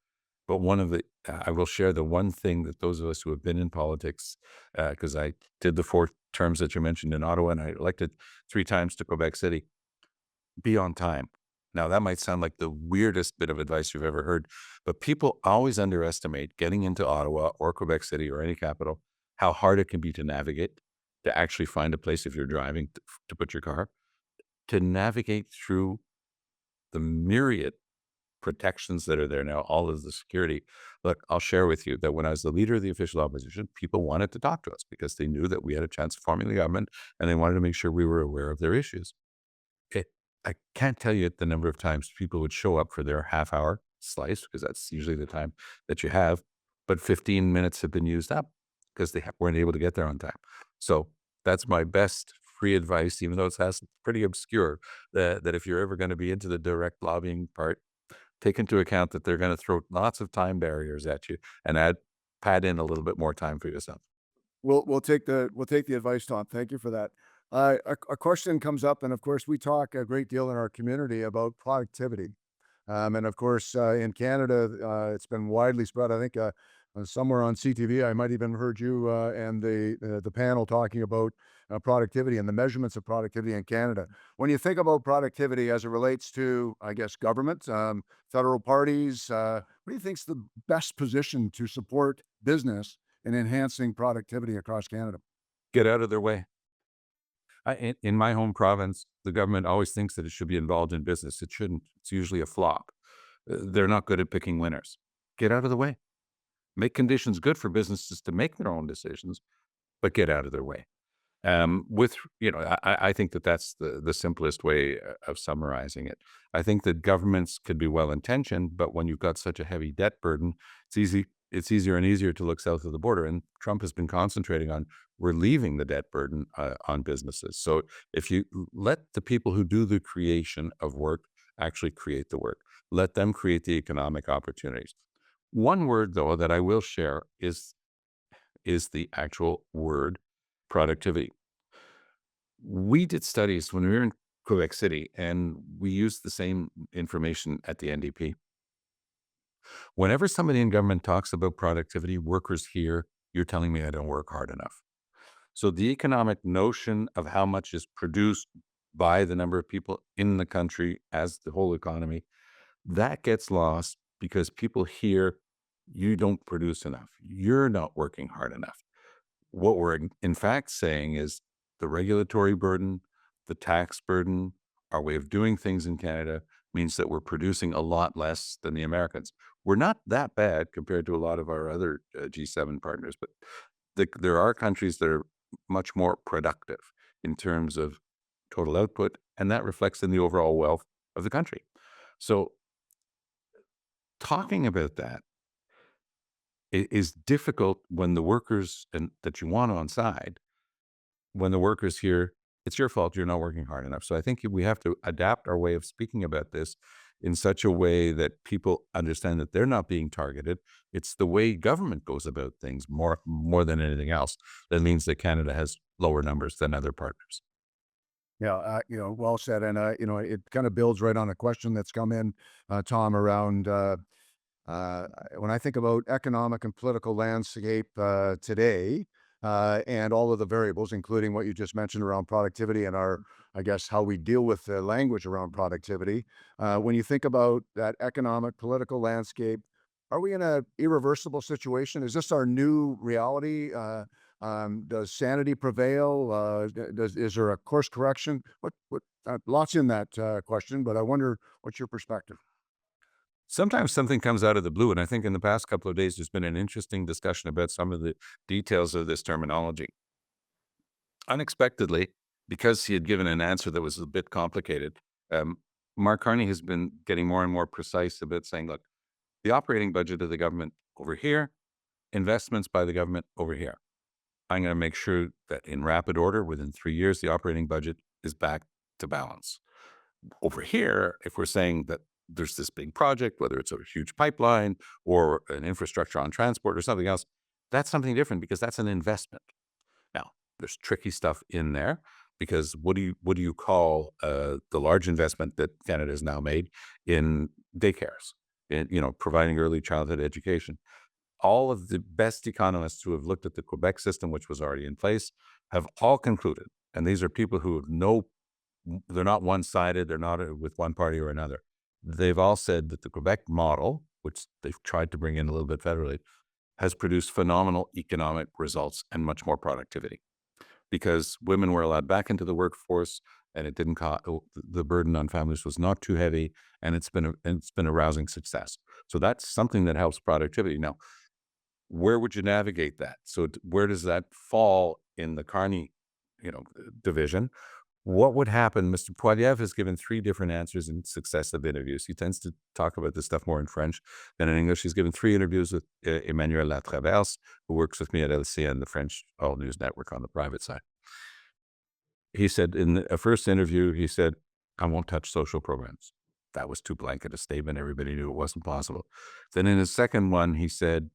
but I will share the one thing that those of us who have been in politics, because I did the 4 terms that you mentioned in Ottawa and I elected 3 times to Quebec City, be on time. Now, that might sound like the weirdest bit of advice you've ever heard, but people always underestimate getting into Ottawa or Quebec City or any capital, how hard it can be to navigate, to actually find a place if you're driving to put your car, to navigate through the myriad protections that are there now, all of the security. Look, I'll share with you that when I was the leader of the official opposition, people wanted to talk to us because they knew that we had a chance of forming the government and they wanted to make sure we were aware of their issues. It I can't tell you the number of times people would show up for their half-hour slice, because that's usually the time that you have, but 15 minutes have been used up because they weren't able to get there on time. So that's my best free advice, even though it sounds pretty obscure, that if you're ever gonna be into the direct lobbying part, take into account that they're gonna throw lots of time barriers at you and pad in a little bit more time for yourself. We'll take the advice, Tom. Thank you for that. A question comes up, and of course, we talk a great deal in our community about productivity. And of course, in Canada, it's been widely spread. I think somewhere on CTV, I might even heard you and the panel talking about productivity and the measurements of productivity in Canada. When you think about productivity as it relates to, I guess, government, federal parties, what do you think's the best position to support business in enhancing productivity across Canada? Get out of their way. In my home province, the government always thinks that it should be involved in business. It shouldn't. It's usually a flop. They're not good at picking winners. Get out of the way. Make conditions good for businesses to make their own decisions, but get out of their way. With I think that that's the simplest way of summarizing it. I think that governments could be well intentioned, but when you've got such a heavy debt burden, it's easier and easier to look south of the border. And Trump has been concentrating on relieving the debt burden on businesses. So if you let the people who do the creation of work actually create the work, let them create the economic opportunities. One word though that I will share is the actual word productivity. We did studies when we were in Quebec City, and we used the same information at the NDP. Whenever somebody in government talks about productivity, workers here, you're telling me I don't work hard enough. So the economic notion of how much is produced by the number of people in the country as the whole economy, that gets lost because people hear you don't produce enough. You're not working hard enough. What we're in fact saying is the regulatory burden, the tax burden, our way of doing things in Canada means that we're producing a lot less than the Americans. We're not that bad compared to a lot of our other G7 partners, but there are countries that are much more productive in terms of total output, and that reflects in the overall wealth of the country. So, talking about that is difficult when the workers and that you want on side when the workers hear, it's your fault, you're not working hard enough. So I think we have to adapt our way of speaking about this in such a way that people understand that they're not being targeted. It's the way government goes about things more than anything else that means that Canada has lower numbers than other partners. Yeah, well said. And, it kind of builds right on a question that's come in, Tom, around when I think about economic and political landscape today, and all of the variables, including what you just mentioned around productivity and our, I guess, how we deal with the language around productivity. When you think about that economic, political landscape, are we in a irreversible situation? Is this our new reality? Does sanity prevail? Is there a course correction? Lots in that question, but I wonder what's your perspective? Sometimes something comes out of the blue. And I think in the past couple of days, there's been an interesting discussion about some of the details of this terminology. Unexpectedly, because he had given an answer that was a bit complicated, Mark Carney has been getting more and more precise about saying, look, the operating budget of the government over here, investments by the government over here. I'm going to make sure that in rapid order, within 3 years, the operating budget is back to balance. Over here, if we're saying that there's this big project, whether it's a huge pipeline or an infrastructure on transport or something else, that's something different because that's an investment. Now, there's tricky stuff in there because what do you call the large investment that Canada has now made in daycares, in providing early childhood education? All of the best economists who have looked at the Quebec system, which was already in place, have all concluded, and these are people who have they're not one-sided, they're not with one party or another. They've all said that the Quebec model, which they've tried to bring in a little bit federally, has produced phenomenal economic results and much more productivity because women were allowed back into the workforce and it didn't the burden on families was not too heavy, and it's been a rousing success. So that's something that helps productivity. Now, where would you navigate that? So where does that fall in the Carney, division? What would happen? Mr. Poiliev has given three different answers in successive interviews. He tends to talk about this stuff more in French than in English. He's given three interviews with Emmanuel Latraverse, who works with me at LCN, the French All News Network on the private side. He said in a first interview, he said, I won't touch social programs. That was too blanket a statement. Everybody knew it wasn't possible. Then in his second one, he said,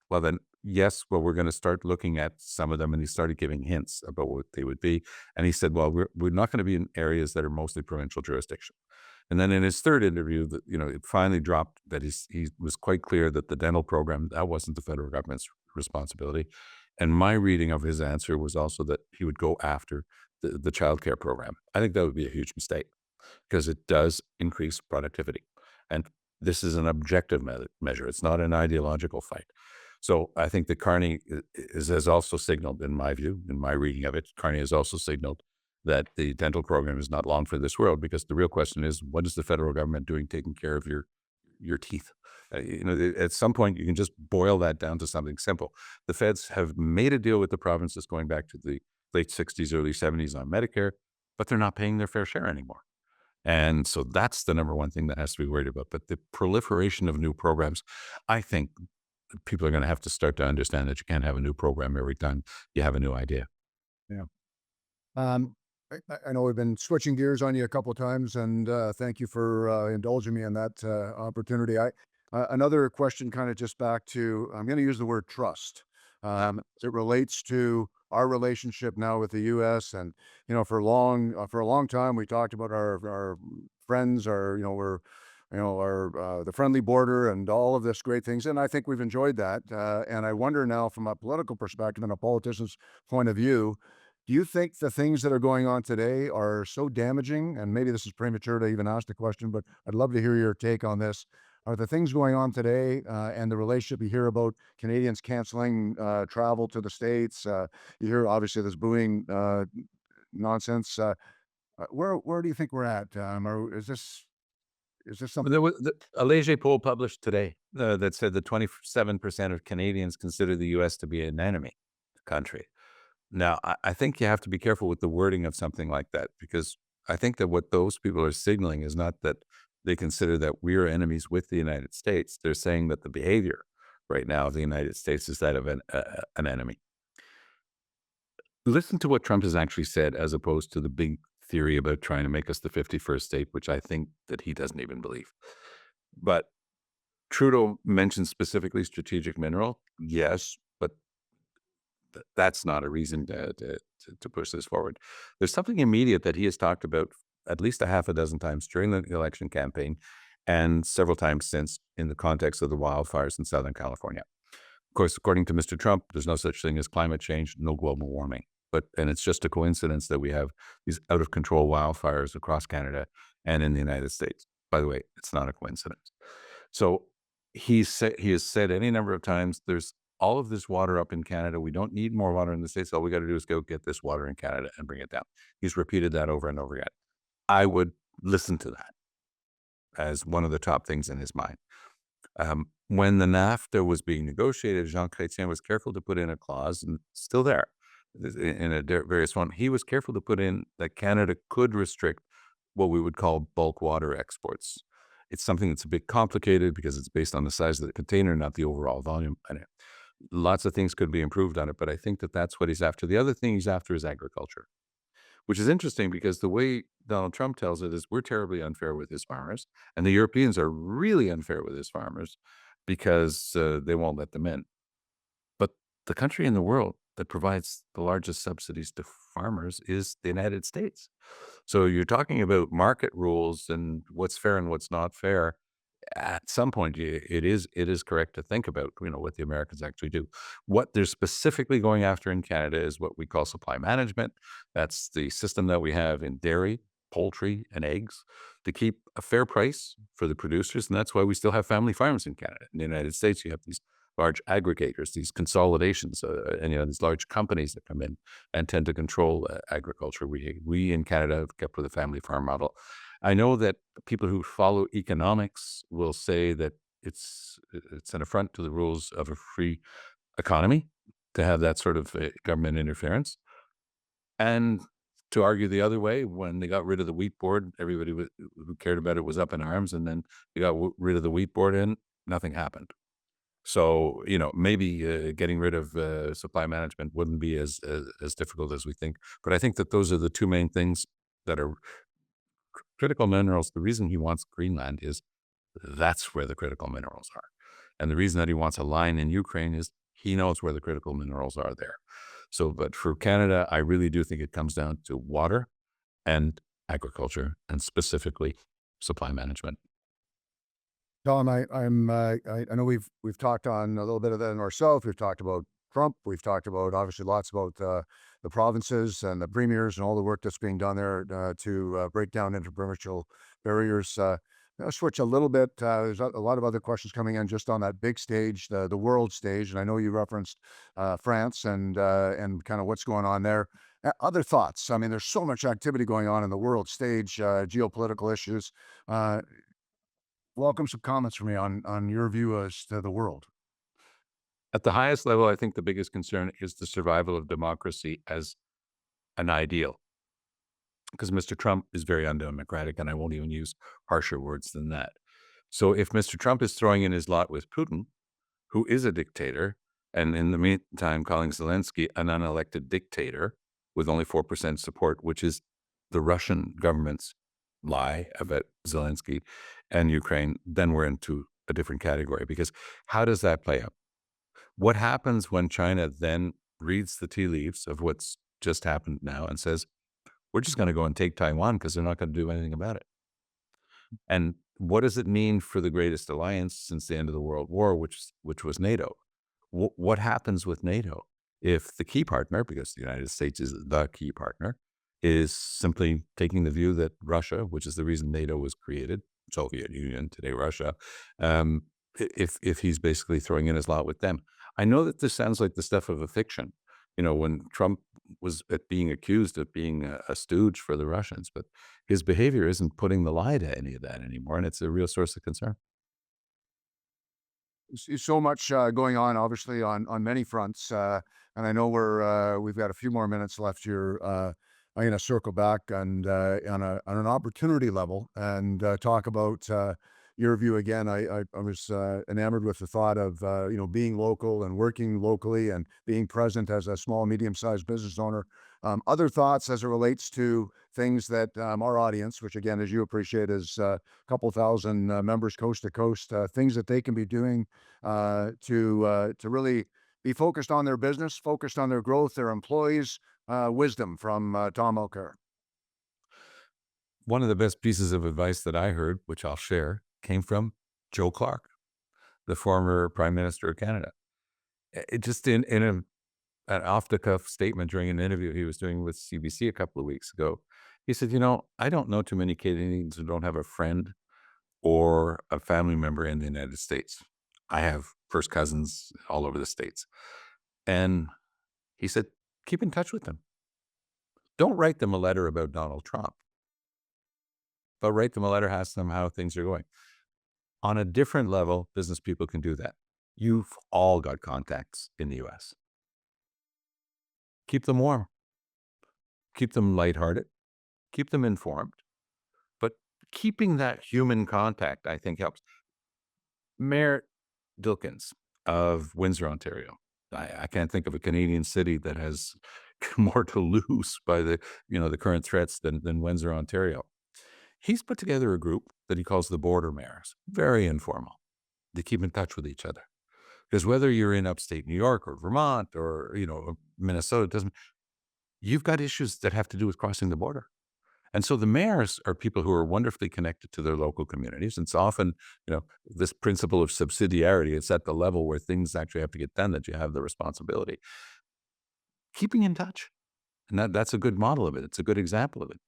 well, then, yes, well, we're going to start looking at some of them. And he started giving hints about what they would be. And he said, well, we're not going to be in areas that are mostly provincial jurisdiction. And then in his third interview, it finally dropped that he was quite clear that the dental program, that wasn't the federal government's responsibility. And my reading of his answer was also that he would go after the child care program. I think that would be a huge mistake because it does increase productivity. And this is an objective measure. It's not an ideological fight. So I think that Carney has also signaled, in my view, in my reading of it, Carney has also signaled that the dental program is not long for this world because the real question is, what is the federal government doing taking care of your teeth? At some point, you can just boil that down to something simple. The feds have made a deal with the provinces going back to the late 60s, early 70s on Medicare, but they're not paying their fair share anymore. And so that's the number one thing that has to be worried about. But the proliferation of new programs, I think people are going to have to start to understand that you can't have a new program every time you have a new idea. Yeah. Um, I know we've been switching gears on you a couple of times, and thank you for indulging me in that opportunity. Another question, kind of just back to, I'm going to use the word trust. As it relates to our relationship now with the U.S. and for a long time we talked about our friends, our we're our the friendly border and all of this great things, and I think we've enjoyed that. And I wonder now, from a political perspective and a politician's point of view, do you think the things that are going on today are so damaging? And maybe this is premature to even ask the question, but I'd love to hear your take on this. Are the things going on today and the relationship you hear about Canadians canceling travel to the States? You hear obviously this booing nonsense. Where do you think we're at? Or is this But something? there was a Leger poll published today that said that 27% of Canadians consider the U.S. to be an enemy country. Now, I think you have to be careful with the wording of something like that, because I think that what those people are signaling is not that they consider that we're enemies with the United States. They're saying that the behavior right now of the United States is that of an enemy. Listen to what Trump has actually said, as opposed to the big theory about trying to make us the 51st state, which I think that he doesn't even believe. But Trudeau mentioned specifically strategic mineral. Yes, but that's not a reason to push this forward. There's something immediate that he has talked about at least a half a dozen times during the election campaign and several times since, in the context of the wildfires in Southern California. Of course, according to Mr. Trump, there's no such thing as climate change, no global warming. And it's just a coincidence that we have these out of control wildfires across Canada and in the United States. By the way, it's not a coincidence. So he has said any number of times, there's all of this water up in Canada. We don't need more water in the States. All we got to do is go get this water in Canada and bring it down. He's repeated that over and over again. I would listen to that as one of the top things in his mind. When the NAFTA was being negotiated, Jean Chrétien was careful to put in a clause, and still there in various form. He was careful to put in that Canada could restrict what we would call bulk water exports. It's something that's a bit complicated because it's based on the size of the container, not the overall volume. And lots of things could be improved on it, but I think that that's what he's after. The other thing he's after is agriculture, which is interesting because the way Donald Trump tells it is we're terribly unfair with his farmers, and the Europeans are really unfair with his farmers because they won't let them in. But the country in the world that provides the largest subsidies to farmers is the United States. So you're talking about market rules and what's fair and what's not fair. At some point, it is correct to think about what the Americans actually do. What they're specifically going after in Canada is what we call supply management. That's the system that we have in dairy, poultry, and eggs to keep a fair price for the producers, and that's why we still have family farms in Canada. In the United States, you have these large aggregators, these consolidations, and these large companies that come in and tend to control agriculture. We in Canada have kept with a family farm model. I know that people who follow economics will say that it's an affront to the rules of a free economy to have that sort of government interference. And to argue the other way, when they got rid of the wheat board, everybody who cared about it was up in arms, and then they got rid of the wheat board, and nothing happened. So maybe getting rid of supply management wouldn't be as difficult as we think. But I think that those are the two main things that are critical minerals. The reason he wants Greenland is that's where the critical minerals are. And the reason that he wants a line in Ukraine is he knows where the critical minerals are there. So, but for Canada, I really do think it comes down to water and agriculture, and specifically supply management. Tom, I know we've talked on a little bit of that in ourselves. We've talked about Trump. We've talked about obviously lots about the provinces and the premiers and all the work that's being done there to break down interprovincial barriers. I'll switch a little bit. There's a lot of other questions coming in just on that big stage, the world stage, and I know you referenced France and kind of what's going on there. Other thoughts? I mean, there's so much activity going on in the world stage, geopolitical issues. Uh, Welcome some comments from me on your view as to the world. At the highest level, I think the biggest concern is the survival of democracy as an ideal because Mr. Trump is very undemocratic, and I won't even use harsher words than that. So if Mr. Trump is throwing in his lot with Putin, who is a dictator, and in the meantime calling Zelensky an unelected dictator with only 4% support, which is the Russian government's lie about Zelensky and Ukraine, then we're into a different category because how does that play out? What happens when China then reads the tea leaves of what's just happened now and says, we're just going to go and take Taiwan because they're not going to do anything about it? And what does it mean for the greatest alliance since the end of the World War, which was NATO? What happens with NATO if the key partner, because the United States is the key partner, is simply taking the view that Russia, which is the reason NATO was created, Soviet Union, today Russia, if he's basically throwing in his lot with them. I know that this sounds like the stuff of a fiction, when Trump was being accused of being a stooge for the Russians, but his behavior isn't putting the lie to any of that anymore, and it's a real source of concern. So much going on, obviously, on many fronts, and I know we've got a few more minutes left here. I'm going to circle back and on an opportunity level and talk about your view again. I was enamored with the thought of being local and working locally and being present as a small medium-sized business owner. Other thoughts as it relates to things that our audience, which again, as you appreciate, is a couple thousand members coast to coast, things that they can be doing to really be focused on their business, focused on their growth, their employees. Wisdom from Tom Mulcair. One of the best pieces of advice that I heard, which I'll share, came from Joe Clark, the former Prime Minister of Canada. It just in an off the cuff statement during an interview he was doing with CBC a couple of weeks ago. He said, I don't know too many Canadians who don't have a friend or a family member in the United States. I have first cousins all over the States. And he said, keep in touch with them. Don't write them a letter about Donald Trump, but write them a letter, ask them how things are going. On a different level, business people can do that. You've all got contacts in the US. Keep them warm, keep them lighthearted, keep them informed, but keeping that human contact, I think, helps. Mayor Dilkins of Windsor, Ontario. I can't think of a Canadian city that has more to lose by the current threats than Windsor, Ontario. He's put together a group that he calls the Border Mayors. Very informal. They keep in touch with each other. Because whether you're in upstate New York or Vermont or, Minnesota, you've got issues that have to do with crossing the border. And so the mayors are people who are wonderfully connected to their local communities. It's often, this principle of subsidiarity, it's at the level where things actually have to get done that you have the responsibility. Keeping in touch. And that's a good model of it. It's a good example of it.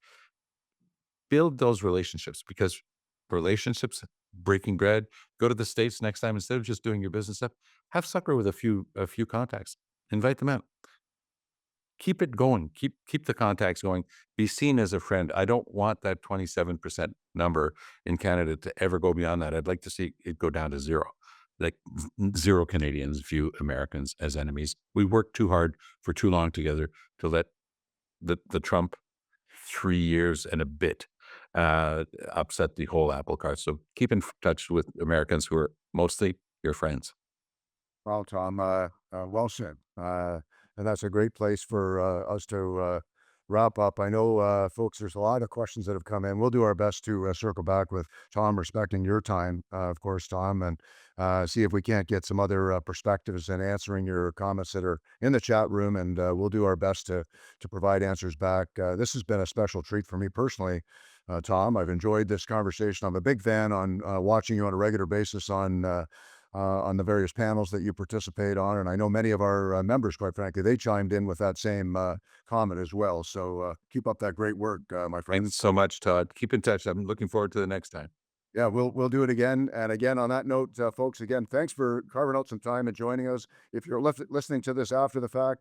Build those relationships because relationships, breaking bread, go to the States next time, instead of just doing your business stuff, have supper with a few contacts. Invite them out. Keep it going. Keep the contacts going. Be seen as a friend. I don't want that 27% number in Canada to ever go beyond that. I'd like to see it go down to zero. Like zero Canadians view Americans as enemies. We worked too hard for too long together to let the Trump 3 years and a bit upset the whole apple cart. So keep in touch with Americans who are mostly your friends. Well, Tom, well said. And that's a great place for us to wrap up. I know, folks, there's a lot of questions that have come in. We'll do our best to circle back with Tom, respecting your time, of course, Tom, and see if we can't get some other perspectives and answering your comments that are in the chat room. And we'll do our best to provide answers back. This has been a special treat for me personally. Tom, I've enjoyed this conversation. I'm a big fan on watching you on a regular basis on the various panels that you participate on. And I know many of our members, quite frankly, they chimed in with that same comment as well. So keep up that great work, my friend. Thanks so much, Todd. Keep in touch. I'm looking forward to the next time. Yeah, we'll do it again. And again, on that note, folks, again, thanks for carving out some time and joining us. If you're listening to this after the fact,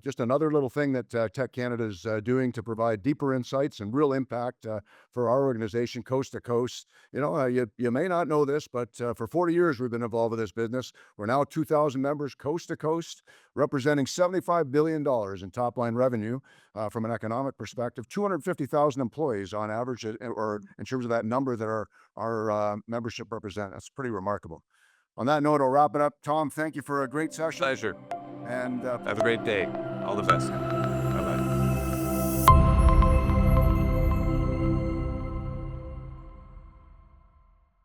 Just another little thing that TEC Canada is doing to provide deeper insights and real impact for our organization, coast to coast. You may not know this, but for 40 years we've been involved with this business. We're now 2,000 members coast to coast, representing $75 billion in top line revenue from an economic perspective, 250,000 employees on average, or in terms of that number that our membership represent. That's pretty remarkable. On that note, I'll wrap it up. Tom, thank you for a great session. Pleasure. And Have a great day. All the best.